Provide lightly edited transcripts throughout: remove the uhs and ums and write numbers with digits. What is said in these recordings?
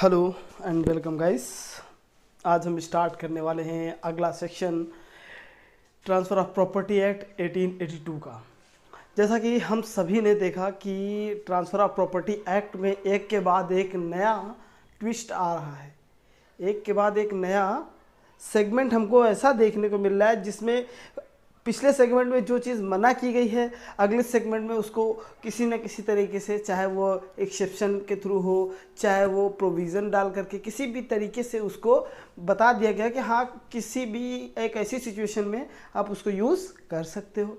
Hello and welcome guys. आज हम start करने वाले हैं अगला section transfer of property act 1882 का। जैसा कि हम सभी ने देखा कि ट्रांसफ़र ऑफ प्रॉपर्टी एक्ट में एक के बाद एक नया ट्विस्ट आ रहा है, एक के बाद एक नया सेगमेंट हमको ऐसा देखने को मिल रहा है जिसमें पिछले सेगमेंट में जो चीज़ मना की गई है अगले सेगमेंट में उसको किसी न किसी तरीके से, चाहे वो एक्सेप्शन के थ्रू हो, चाहे वो प्रोविज़न डाल करके किसी भी तरीके से उसको बता दिया गया कि हाँ किसी भी एक ऐसी सिचुएशन में आप उसको यूज़ कर सकते हो।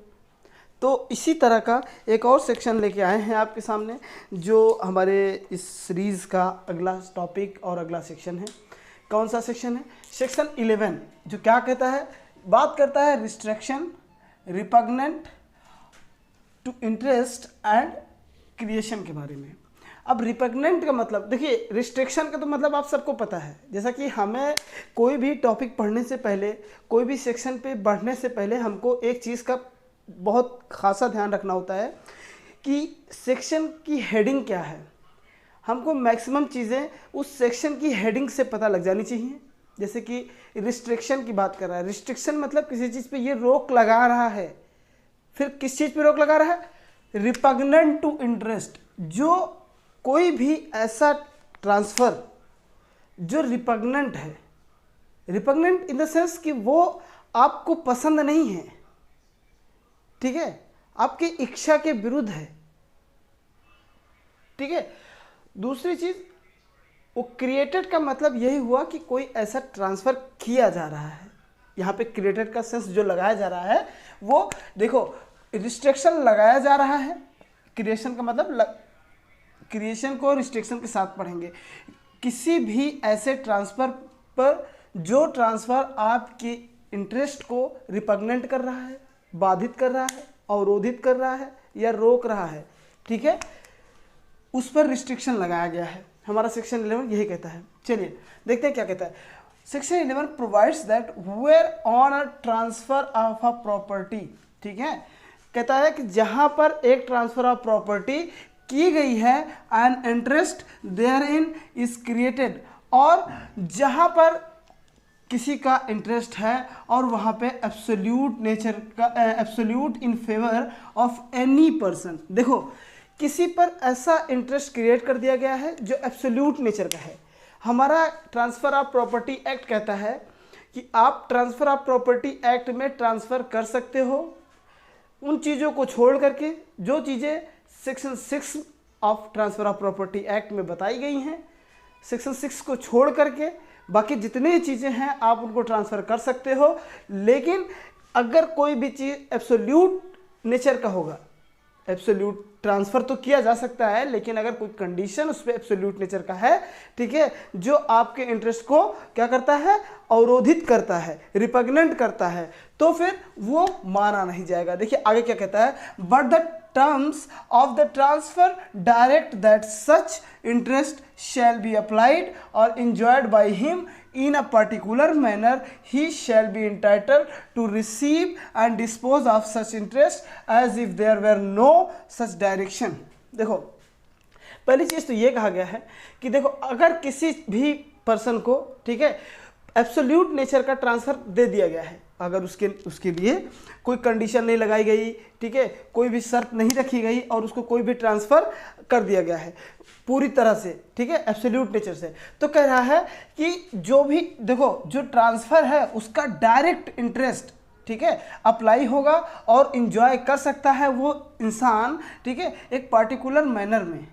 तो इसी तरह का एक और सेक्शन लेके आए हैं आपके सामने जो हमारे इस सीरीज़ का अगला टॉपिक और अगला सेक्शन है। कौन सा सेक्शन है? सेक्शन 11 जो क्या कहता है, बात करता है restriction, repugnant to interest and creation के बारे में। अब रिपग्नेंट का मतलब देखिए, रिस्ट्रिक्शन का तो मतलब आप सबको पता है। जैसा कि हमें कोई भी टॉपिक पढ़ने से पहले, कोई भी सेक्शन पे बढ़ने से पहले हमको एक चीज़ का बहुत खासा ध्यान रखना होता है कि सेक्शन की हेडिंग क्या है। हमको मैक्सिमम चीज़ें उस सेक्शन की हेडिंग से पता लग जानी चाहिए। जैसे कि रिस्ट्रिक्शन की बात कर रहा है, रिस्ट्रिक्शन मतलब किसी चीज़ पे ये रोक लगा रहा है। फिर किस चीज़ पे रोक लगा रहा है? Repugnant to interest. जो कोई भी ऐसा ट्रांसफ़र जो रिपग्नेंट है, रिपग्नेंट इन द सेंस कि वो आपको पसंद नहीं है, ठीक है, आपकी इच्छा के विरुद्ध है, ठीक है। दूसरी चीज़, वो क्रिएटेड का मतलब यही हुआ कि कोई ऐसा ट्रांसफ़र किया जा रहा है। यहाँ पे क्रिएटेड का सेंस जो लगाया जा रहा है वो देखो, रिस्ट्रिक्शन लगाया जा रहा है, क्रिएशन का मतलब क्रिएशन को रिस्ट्रिक्शन के साथ पढ़ेंगे। किसी भी ऐसे ट्रांसफ़र पर जो ट्रांसफ़र आपके इंटरेस्ट को रिपग्नेंट कर रहा है, बाधित कर रहा है, अवरोधित कर रहा है या रोक रहा है, ठीक है, उस पर रिस्ट्रिक्शन लगाया गया है। हमारा सेक्शन 11 यही कहता है। चलिए देखते हैं क्या कहता है। Section 11 provides that where on a transfer of a property, ठीक है, कहता है कि जहां पर एक ट्रांसफर ऑफ प्रॉपर्टी की गई है an interest therein is created, और जहां पर किसी का इंटरेस्ट है और वहाँ पे एब्सोल्यूट नेचर का, absolute in favour of any person. देखो, किसी पर ऐसा इंटरेस्ट क्रिएट कर दिया गया है जो एब्सोल्यूट नेचर का है। हमारा ट्रांसफ़र ऑफ प्रॉपर्टी एक्ट कहता है कि आप ट्रांसफ़र ऑफ प्रॉपर्टी एक्ट में ट्रांसफ़र कर सकते हो उन चीज़ों को छोड़ करके जो चीज़ें section 6 of transfer of property act में बताई गई हैं। सेक्शन 6 को छोड़ करके बाकी जितनी चीज़ें हैं आप उनको ट्रांसफ़र कर सकते हो। लेकिन अगर कोई भी चीज़ एब्सोल्यूट नेचर का होगा, एब्सोल्यूट ट्रांसफ़र तो किया जा सकता है, लेकिन अगर कोई कंडीशन उस पर एब्सोल्यूट नेचर का है, ठीक है, जो आपके इंटरेस्ट को क्या करता है, अवरोधित करता है, रिपग्नेंट करता है, तो फिर वो माना नहीं जाएगा। देखिए आगे क्या कहता है, but the terms of the transfer direct that such interest shall be applied और enjoyed by him in a particular manner, he shall be entitled to receive and dispose of such interest as if there were no such direction। देखो, पहली चीज़ तो ये कहा गया है कि देखो, अगर किसी भी पर्सन को, ठीक है, एब्सोल्यूट नेचर का ट्रांसफ़र दे दिया गया है, अगर उसके लिए कोई कंडीशन नहीं लगाई गई, ठीक है, कोई भी शर्त नहीं रखी गई और उसको कोई भी ट्रांसफ़र कर दिया गया है पूरी तरह से, ठीक है, एब्सोल्यूट नेचर से, तो कह रहा है कि जो भी देखो जो ट्रांसफ़र है उसका डायरेक्ट इंटरेस्ट, ठीक है, अप्लाई होगा और इंजॉय कर सकता है वो इंसान, ठीक है, एक पार्टिकुलर मैनर में,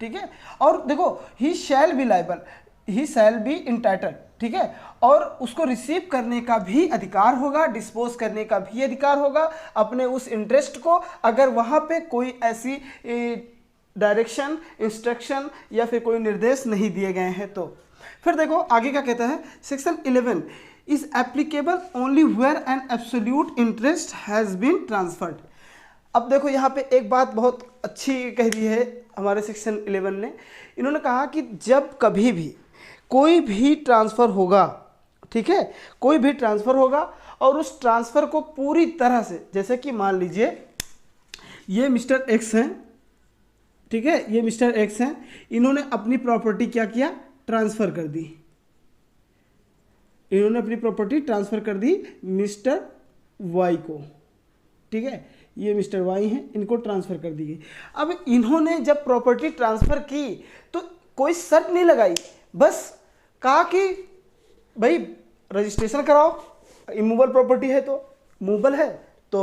ठीक है। और देखो, he shall be liable, he shall be entitled, ठीक है, और उसको रिसीव करने का भी अधिकार होगा, डिस्पोज करने का भी अधिकार होगा अपने उस इंटरेस्ट को, अगर वहाँ पे कोई ऐसी डायरेक्शन, इंस्ट्रक्शन या फिर कोई निर्देश नहीं दिए गए हैं। तो फिर देखो आगे क्या कहता है, section 11 is applicable only where an absolute interest has been transferred. अब देखो यहाँ पे एक बात बहुत अच्छी कह दी है हमारे सेक्शन 11 ने। इन्होंने कहा कि जब कभी भी कोई भी ट्रांसफ़र होगा, ठीक है, कोई भी ट्रांसफ़र होगा और उस ट्रांसफ़र को पूरी तरह से, जैसे कि मान लीजिए ये मिस्टर एक्स हैं, ठीक है, ये मिस्टर एक्स हैं, इन्होंने अपनी प्रॉपर्टी क्या किया, ट्रांसफ़र कर दी, इन्होंने अपनी प्रॉपर्टी ट्रांसफ़र कर दी मिस्टर वाई को, ठीक है, ये मिस्टर वाई हैं, इनको ट्रांसफ़र कर दी गई। अब इन्होंने जब प्रॉपर्टी ट्रांसफ़र की तो कोई शर्त नहीं लगाई, बस कहा कि भाई रजिस्ट्रेशन कराओ, इमूवेबल प्रॉपर्टी है तो मूवेबल है तो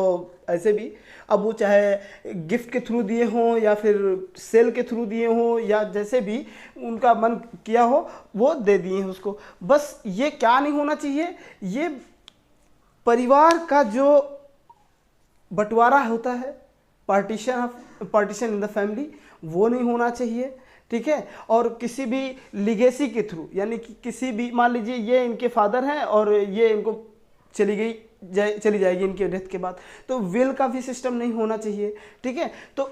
ऐसे भी, अब वो चाहे गिफ्ट के थ्रू दिए हों या फिर सेल के थ्रू दिए हों या जैसे भी उनका मन किया हो वो दे दिए हैं उसको। बस ये क्या नहीं होना चाहिए, ये परिवार का जो बंटवारा होता है, पार्टीशन इन द फैमिली, वो नहीं होना चाहिए, ठीक है। और किसी भी लीगेसी के थ्रू, यानी कि किसी भी, मान लीजिए ये इनके फादर हैं और ये इनको चली जाएगी इनके डेथ के बाद, तो विल का भी सिस्टम नहीं होना चाहिए, ठीक है। तो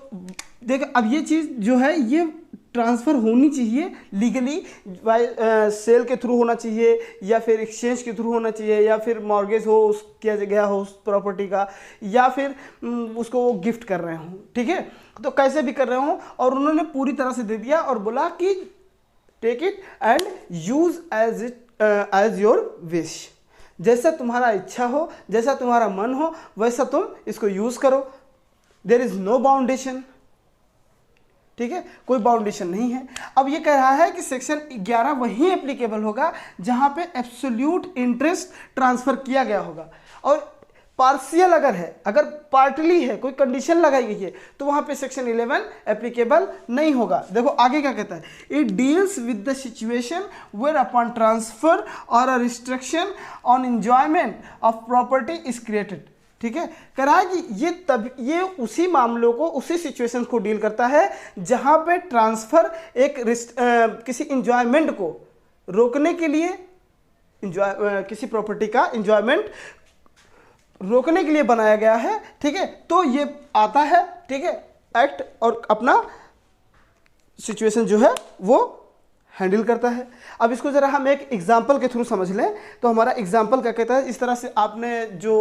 देखो अब ये चीज़ जो है ये ट्रांसफ़र होनी चाहिए लीगली, बाय सेल के थ्रू होना चाहिए या फिर एक्सचेंज के थ्रू होना चाहिए या फिर मॉर्गेज हो उस किया गया हो उस प्रॉपर्टी का, या फिर उसको वो गिफ्ट कर रहे हों, ठीक है। तो कैसे भी कर रहे हों, और उन्होंने पूरी तरह से दे दिया और बोला कि take it and use as your wish, जैसा तुम्हारा इच्छा हो, जैसा तुम्हारा मन हो वैसा तुम इसको यूज़ करो, देयर इज़ नो बाउंडेशन, ठीक है, कोई बाउंडेशन नहीं है। अब ये कह रहा है कि सेक्शन 11 वहीं एप्लीकेबल होगा जहां पे एब्सोल्यूट इंटरेस्ट ट्रांसफर किया गया होगा, और पार्शियल अगर है, अगर पार्टली है, कोई कंडीशन लगाई गई है तो वहां पे सेक्शन 11 एप्लीकेबल नहीं होगा। देखो आगे क्या कहता है, it deals with the situation where upon transfer और a restriction on enjoyment of property is created, ठीक है। कह रहा है कि ये उसी मामलों को, उसी सिचुएशन को डील करता है जहां पे ट्रांसफर एक किसी इंजॉयमेंट को रोकने के लिए, किसी प्रॉपर्टी का इंजॉयमेंट रोकने के लिए बनाया गया है, ठीक है। तो ये आता है, ठीक है, एक्ट, और अपना सिचुएशन जो है वो हैंडल करता है। अब इसको जरा हम एक एग्जांपल के थ्रू समझ लें तो हमारा एग्जांपल क्या कहता है, इस तरह से आपने जो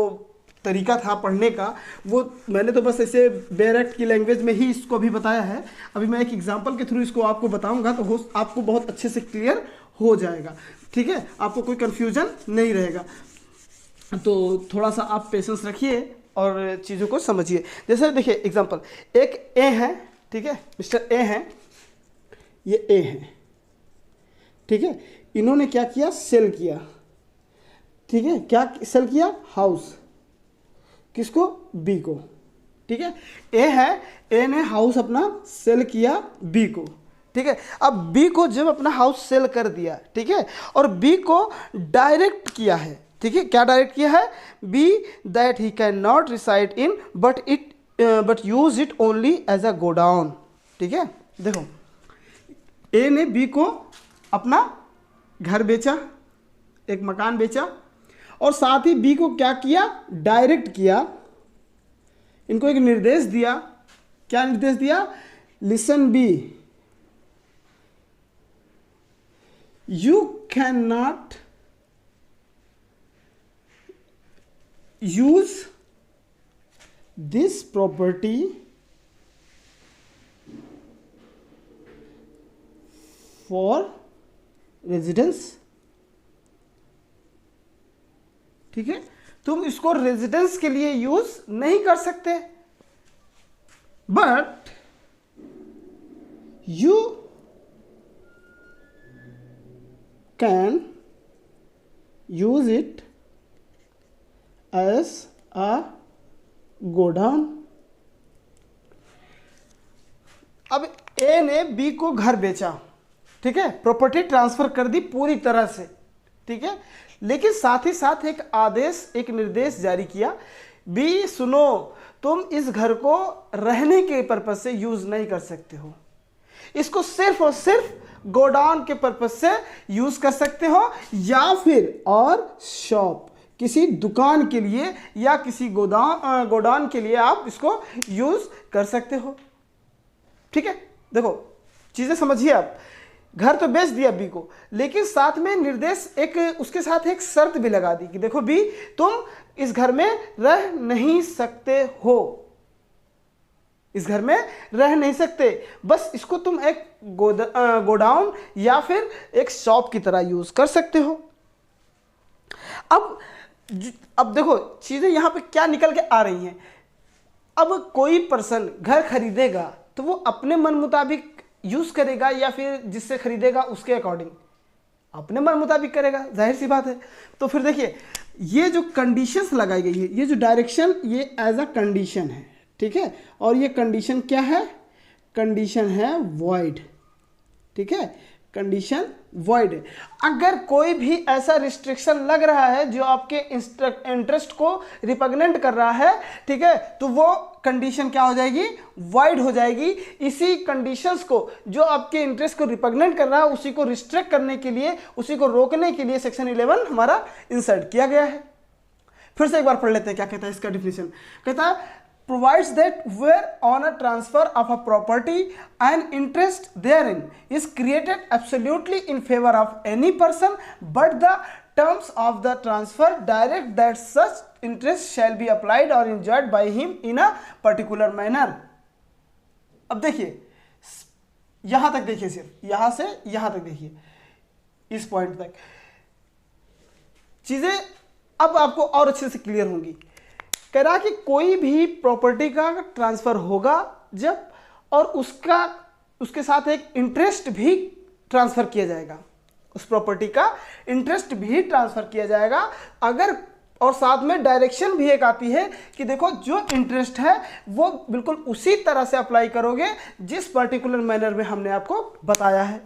तरीका था पढ़ने का वो मैंने तो बस ऐसे बेयर एक्ट की लैंग्वेज में ही इसको भी बताया है, अभी मैं एक एग्जांपल के थ्रू इसको आपको बताऊंगा तो आपको बहुत अच्छे से क्लियर हो जाएगा, ठीक है, आपको कोई कन्फ्यूजन नहीं रहेगा। तो थोड़ा सा आप पेशेंस रखिए और चीज़ों को समझिए। जैसे देखिए एग्जांपल, एक ए है, ठीक है, मिस्टर ए हैं, ये ए हैं, ठीक है, इन्होंने क्या किया, सेल किया, ठीक है, क्या सेल किया, हाउस, किसको, बी को, ठीक है, ए है, ए ने हाउस अपना सेल किया बी को, ठीक है। अब बी को जब अपना हाउस सेल कर दिया, ठीक है, और बी को डायरेक्ट किया है, ठीक है, क्या डायरेक्ट किया है, B that he cannot reside in but use it only as a godown, ठीक है। देखो ए ने बी को अपना घर बेचा, एक मकान बेचा, और साथ ही बी को क्या किया, डायरेक्ट किया, इनको एक निर्देश दिया, क्या निर्देश दिया, listen B, you cannot use this property for residence, ठीक है, तुम इसको रेजिडेंस के लिए यूज नहीं कर सकते, but you can use it as a godown. अब ए ने बी को घर बेचा, ठीक है, प्रॉपर्टी ट्रांसफर कर दी पूरी तरह से, ठीक है, लेकिन साथ ही साथ एक आदेश, एक निर्देश जारी किया, बी सुनो, तुम इस घर को रहने के पर्पज से यूज नहीं कर सकते हो, इसको सिर्फ और सिर्फ गोडाउन के पर्पज से यूज कर सकते हो, या फिर और शॉप, किसी दुकान के लिए या किसी गोडाउन के लिए आप इसको यूज कर सकते हो, ठीक है। देखो चीजें समझिए आप, घर तो बेच दिया बी को, लेकिन साथ में निर्देश, एक उसके साथ एक शर्त भी लगा दी कि देखो बी, तुम इस घर में रह नहीं सकते हो, इस घर में रह नहीं सकते, बस इसको तुम एक गोडाउन या फिर एक शॉप की तरह यूज कर सकते हो। अब देखो चीजें यहाँ पे क्या निकल के आ रही हैं। अब कोई पर्सन घर खरीदेगा तो वो अपने मन मुताबिक यूज करेगा या फिर जिससे खरीदेगा उसके अकॉर्डिंग अपने मन मुताबिक करेगा, जाहिर सी बात है। तो फिर देखिए ये जो कंडीशंस लगाई गई है, ये जो डायरेक्शन ये एज अ कंडीशन है, ठीक है, और ये कंडीशन क्या है, कंडीशन है वॉइड, ठीक है, कंडीशन वॉइड है। अगर कोई भी ऐसा रिस्ट्रिक्शन लग रहा है जो आपके इंटरेस्ट को रिपग्नेंट कर रहा है, ठीक है, तो वो कंडीशन क्या हो जाएगी, वॉइड हो जाएगी। इसी कंडीशंस को जो आपके इंटरेस्ट को रिपग्नेंट कर रहा है उसी को रिस्ट्रिक्ट करने के लिए, उसी को रोकने के लिए सेक्शन 11 हमारा इंसर्ट किया गया है। फिर से एक बार पढ़ लेते हैं क्या कहता है इसका डिफिनेशन। कहता है provides that where on a transfer of a property an interest therein is created absolutely in favor of any person, but the terms of the transfer direct that such interest shall be applied or enjoyed by him in a particular manner। अब देखिए यहां तक देखिए, सिर्फ यहां से यहां तक देखिए, इस पॉइंट तक चीजें अब आपको और अच्छे से क्लियर होंगी। कह रहा कि कोई भी प्रॉपर्टी का ट्रांसफर होगा जब, और उसके साथ एक इंटरेस्ट भी ट्रांसफर किया जाएगा, उस प्रॉपर्टी का इंटरेस्ट भी ट्रांसफर किया जाएगा अगर, और साथ में डायरेक्शन भी एक आती है कि देखो जो इंटरेस्ट है वो बिल्कुल उसी तरह से अप्लाई करोगे जिस पर्टिकुलर मैनर में हमने आपको बताया है।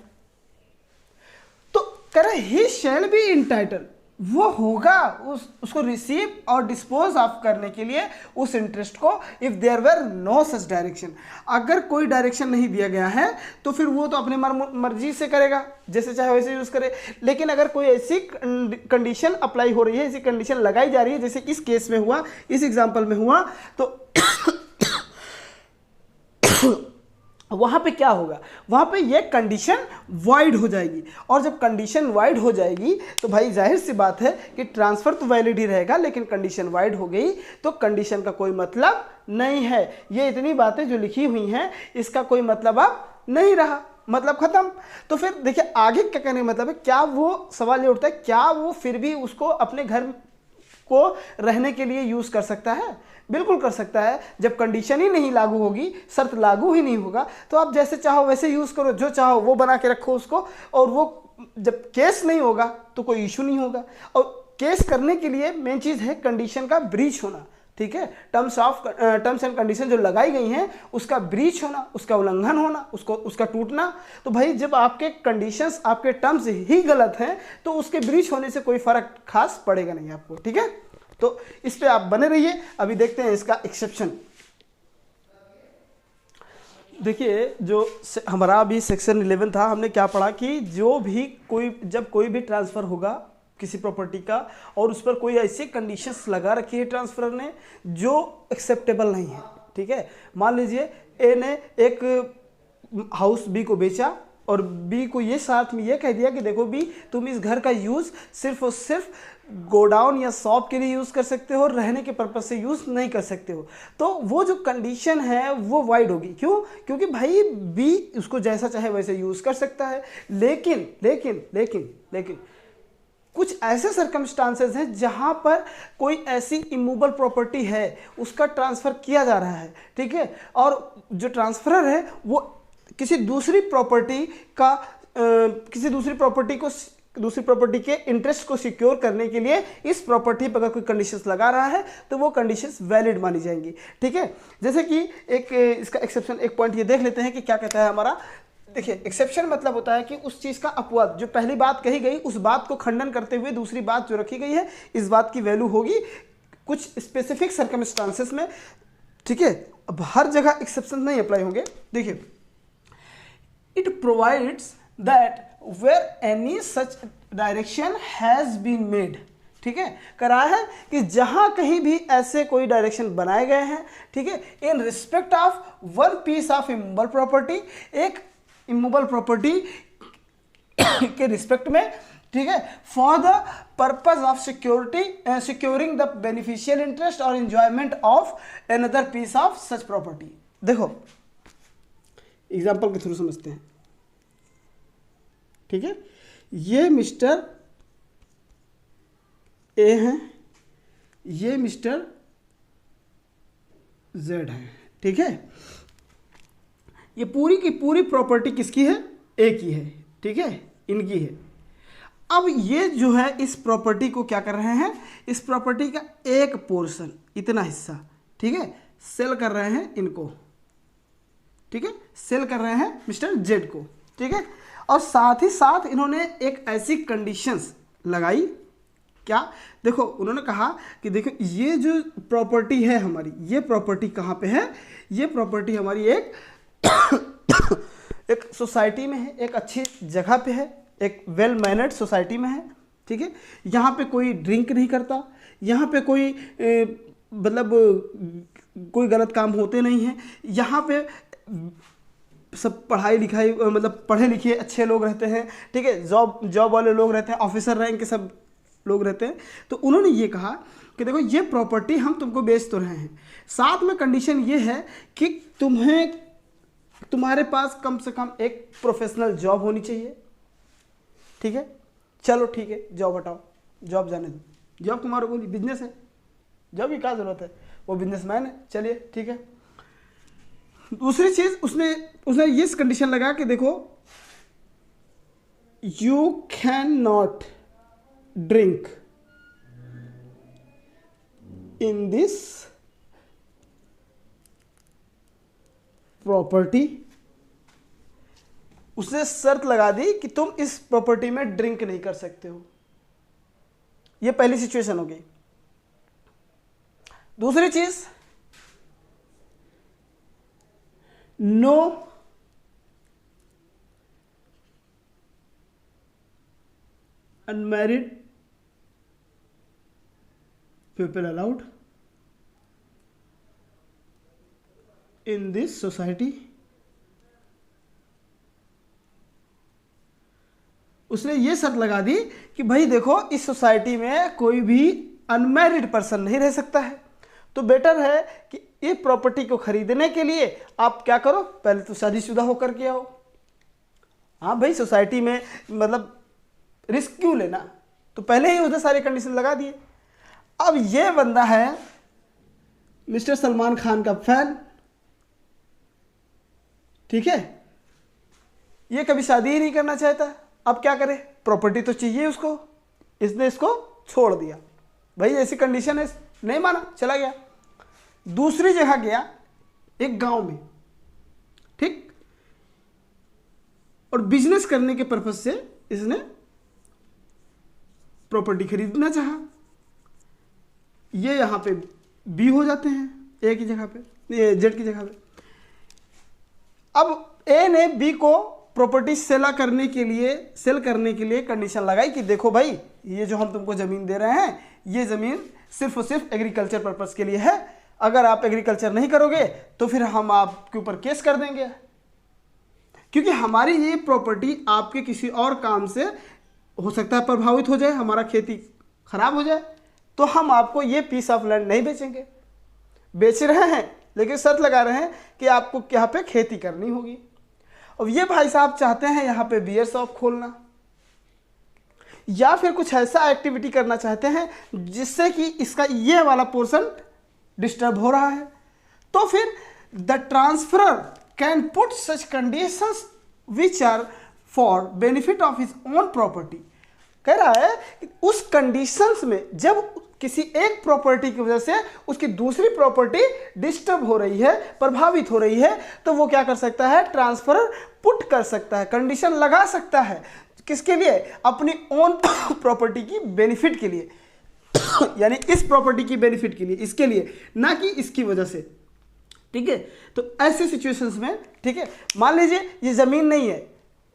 तो कह रहे ही शैल बी इंटाइटल, वो होगा उसको रिसीव और डिस्पोज ऑफ करने के लिए उस इंटरेस्ट को, if there were no such direction. अगर कोई डायरेक्शन नहीं दिया गया है तो फिर वो तो अपने मर्जी से करेगा, जैसे चाहे वैसे यूज करे। लेकिन अगर कोई ऐसी कंडीशन अप्लाई हो रही है, ऐसी कंडीशन लगाई जा रही है, जैसे इस केस में हुआ, इस एग्जाम्पल में हुआ, तो वहां पे क्या होगा, वहां पे ये कंडीशन वाइड हो जाएगी। और जब कंडीशन वाइड हो जाएगी तो भाई जाहिर सी बात है कि ट्रांसफर तो वैलिड ही रहेगा, लेकिन कंडीशन वाइड हो गई तो कंडीशन का कोई मतलब नहीं है। ये इतनी बातें जो लिखी हुई हैं इसका कोई मतलब अब नहीं रहा, मतलब खत्म। तो फिर देखिए आगे क्या कहने का मतलब है, क्या वो सवाल ये उठता है, क्या वो फिर भी उसको अपने घर को रहने के लिए यूज कर सकता है? बिल्कुल कर सकता है। जब कंडीशन ही नहीं लागू होगी, शर्त लागू ही नहीं होगा, तो आप जैसे चाहो वैसे यूज करो, जो चाहो वो बना के रखो उसको, और वो जब केस नहीं होगा तो कोई इशू नहीं होगा। और केस करने के लिए मेन चीज है कंडीशन का ब्रीच होना, ठीक है, टर्म्स एंड कंडीशन जो लगाई गई हैं उसका ब्रीच होना, उसका उल्लंघन होना, उसका टूटना। तो भाई जब आपके कंडीशंस, आपके टर्म्स ही गलत हैं तो उसके ब्रीच होने से कोई फर्क खास पड़ेगा नहीं आपको, ठीक है। तो इस पे आप बने रहिए। अभी देखते हैं इसका एक्सेप्शन। देखिए जो हमारा अभी सेक्शन 11 था, हमने क्या पढ़ा कि जब कोई भी ट्रांसफर होगा किसी प्रॉपर्टी का और उस पर कोई ऐसी कंडीशंस लगा रखी है ट्रांसफर ने जो एक्सेप्टेबल नहीं है, ठीक है। मान लीजिए ए ने एक हाउस बी को बेचा और बी को ये साथ में ये कह दिया कि देखो बी, तुम इस घर का यूज सिर्फ और सिर्फ गोडाउन या शॉप के लिए यूज कर सकते हो, रहने के पर्पज से यूज नहीं कर सकते हो। तो वो जो कंडीशन है वो वाइड होगी। क्यों? क्योंकि भाई बी उसको जैसा चाहे वैसे यूज कर सकता है, लेकिन लेकिन लेकिन लेकिन कुछ ऐसे सर्कमस्टांसेस हैं जहां पर कोई ऐसी इमूवेबल प्रॉपर्टी है, उसका ट्रांसफर किया जा रहा है, ठीक है, और जो ट्रांसफरर है वो किसी दूसरी प्रॉपर्टी के इंटरेस्ट को सिक्योर करने के लिए इस प्रॉपर्टी पर अगर कोई कंडीशंस लगा रहा है तो वो कंडीशंस वैलिड मानी जाएंगी, ठीक है। जैसे कि एक इसका एक्सेप्शन, एक पॉइंट ये देख लेते हैं कि क्या कहता है हमारा। देखिए एक्सेप्शन मतलब होता है कि उस चीज का अपवाद, जो पहली बात कही गई उस बात को खंडन करते हुए दूसरी बात जो रखी गई है, इस बात की वैल्यू होगी कुछ स्पेसिफिक सर्कमस्टांसेस में, ठीक है। अब हर जगह एक्सेप्शन नहीं अप्लाई होंगे। देखिए it provides that where any such direction has been made, ठीक है, करा है कि जहां कहीं भी ऐसे कोई डायरेक्शन बनाए गए हैं, ठीक है, in respect of one piece of immovable property, एक इमूवेबल प्रॉपर्टी के रिस्पेक्ट में, ठीक है, for the purpose of securing the beneficial interest और enjoyment of another piece of such property. देखो एग्जाम्पल के थ्रू समझते हैं, ठीक है। ये मिस्टर ए हैं, ये मिस्टर जेड है, ठीक है। ये पूरी की पूरी प्रॉपर्टी किसकी है? ए की है, ठीक है, इनकी है। अब ये जो है इस प्रॉपर्टी को क्या कर रहे हैं, इस प्रॉपर्टी का एक पोर्शन, इतना हिस्सा, ठीक है, सेल कर रहे हैं इनको, ठीक है, सेल कर रहे हैं मिस्टर जेड को, ठीक है। और साथ ही साथ इन्होंने एक ऐसी कंडीशंस लगाई, क्या, देखो उन्होंने कहा कि देखो ये जो प्रॉपर्टी है हमारी, ये प्रॉपर्टी कहाँ पे है, ये प्रॉपर्टी हमारी एक एक सोसाइटी में है, एक अच्छी जगह पे है, एक वेल मैनर्ड सोसाइटी में है, ठीक है। यहाँ पे कोई ड्रिंक नहीं करता, यहाँ पे कोई मतलब कोई गलत काम होते नहीं हैं, यहाँ पे सब पढ़ाई लिखाई मतलब पढ़े लिखे अच्छे लोग रहते हैं, ठीक है, जॉब वाले लोग रहते हैं, ऑफिसर रैंक के सब लोग रहते हैं। तो उन्होंने ये कहा कि देखो ये प्रॉपर्टी हम तुमको बेच तो रहे हैं, साथ में कंडीशन ये है कि तुम्हारे पास कम से कम एक प्रोफेशनल जॉब होनी चाहिए, ठीक है। चलो ठीक है, जॉब हटाओ, जॉब जाने दो, जॉब तुम्हारे को बिजनेस है, जॉब की क्या जरूरत है, वो बिजनेसमैन है, चलिए ठीक है। दूसरी चीज उसने ये कंडीशन लगा कि देखो you can not drink in this property. उसने शर्त लगा दी कि तुम इस प्रॉपर्टी में ड्रिंक नहीं कर सकते हो। ये पहली सिचुएशन हो गई। दूसरी चीज, no unmarried people allowed in this society. उसने ये शर्त लगा दी कि भाई देखो इस सोसाइटी में कोई भी अनमैरिड पर्सन नहीं रह सकता है, तो बेटर है कि ये प्रॉपर्टी को खरीदने के लिए आप क्या करो, पहले तो शादीशुदा होकर के आओ। हाँ भाई, सोसाइटी में मतलब रिस्क क्यों लेना, तो पहले ही उसने सारे कंडीशन लगा दिए। अब ये बंदा है मिस्टर सलमान खान का फैन, ठीक है, ये कभी शादी ही नहीं करना चाहता। अब क्या करे, प्रॉपर्टी तो चाहिए उसको, इसने इसको छोड़ दिया। भाई ऐसी कंडीशन है, नहीं माना, चला गया। दूसरी जगह गया, एक गांव में, ठीक, और बिजनेस करने के पर्पज से इसने प्रॉपर्टी खरीदना चाहा। ये यहां पे बी हो जाते हैं ए की जगह पे, जेड की जगह पे। अब ए ने बी को प्रॉपर्टी सेल करने के लिए कंडीशन लगाई कि देखो भाई ये जो हम तुमको ज़मीन दे रहे हैं, ये ज़मीन सिर्फ और सिर्फ एग्रीकल्चर पर्पस के लिए है। अगर आप एग्रीकल्चर नहीं करोगे तो फिर हम आपके ऊपर केस कर देंगे, क्योंकि हमारी ये प्रॉपर्टी आपके किसी और काम से हो सकता है प्रभावित हो जाए, हमारा खेती खराब हो जाए, तो हम आपको ये पीस ऑफ लैंड नहीं बेचेंगे। बेच रहे हैं लेकिन शर्त लगा रहे हैं कि आपको यहाँ पे खेती करनी होगी। और ये भाई साहब चाहते हैं यहाँ पे बियर शॉप खोलना, या फिर कुछ ऐसा एक्टिविटी करना चाहते हैं जिससे कि इसका ये वाला पोर्शन डिस्टर्ब हो रहा है। तो फिर the transferor can put such conditions which are for benefit of his own property. कह रहा है कि उस कंडीशंस में जब किसी एक प्रॉपर्टी की वजह से उसकी दूसरी प्रॉपर्टी डिस्टर्ब हो रही है, प्रभावित हो रही है, तो वो क्या कर सकता है, ट्रांसफरर पुट कर सकता है, कंडीशन लगा सकता है। किसके लिए, अपनी ओन प्रॉपर्टी की बेनिफिट के लिए यानी इस प्रॉपर्टी की बेनिफिट के लिए, इसके लिए, ना कि इसकी वजह से, ठीक है। तो ऐसे सिचुएशंस में, ठीक है, मान लीजिए ये जमीन नहीं है,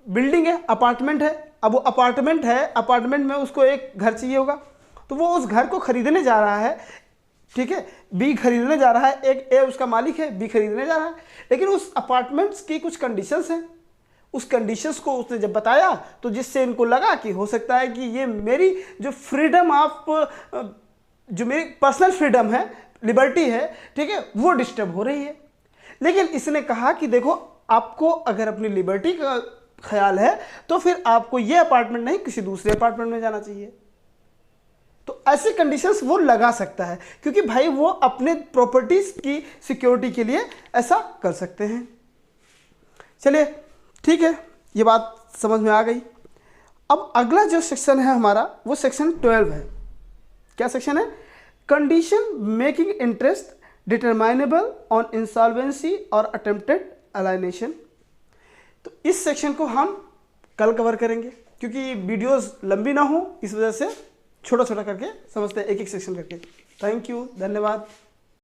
बिल्डिंग है, अपार्टमेंट है। अब वो अपार्टमेंट है, अपार्टमेंट में उसको एक घर चाहिए होगा, तो वो उस घर को खरीदने जा रहा है, ठीक है, बी खरीदने जा रहा है, एक ए उसका मालिक है, बी खरीदने जा रहा है, लेकिन उस अपार्टमेंट्स की कुछ कंडीशंस हैं। उस कंडीशंस को उसने जब बताया तो जिससे इनको लगा कि हो सकता है कि ये मेरी जो फ्रीडम ऑफ, जो मेरी पर्सनल फ्रीडम है, लिबर्टी है, ठीक है, वो डिस्टर्ब हो रही है। लेकिन इसने कहा कि देखो आपको अगर अपनी लिबर्टी का ख्याल है तो फिर आपको ये अपार्टमेंट नहीं किसी दूसरे अपार्टमेंट में जाना चाहिए। तो ऐसी कंडीशंस वो लगा सकता है क्योंकि भाई वो अपने प्रॉपर्टीज की सिक्योरिटी के लिए ऐसा कर सकते हैं। चलिए ठीक है, ये बात समझ में आ गई। अब अगला जो सेक्शन है हमारा वो सेक्शन 12 है। क्या सेक्शन है? Condition making interest determinable on insolvency और अटेम्प्टेड अलाइनेशन। तो इस सेक्शन को हम कल कवर करेंगे क्योंकि वीडियोस लंबी ना हो, इस वजह से छोटा छोटा करके समझते हैं, एक एक सेक्शन करके। थैंक यू, धन्यवाद।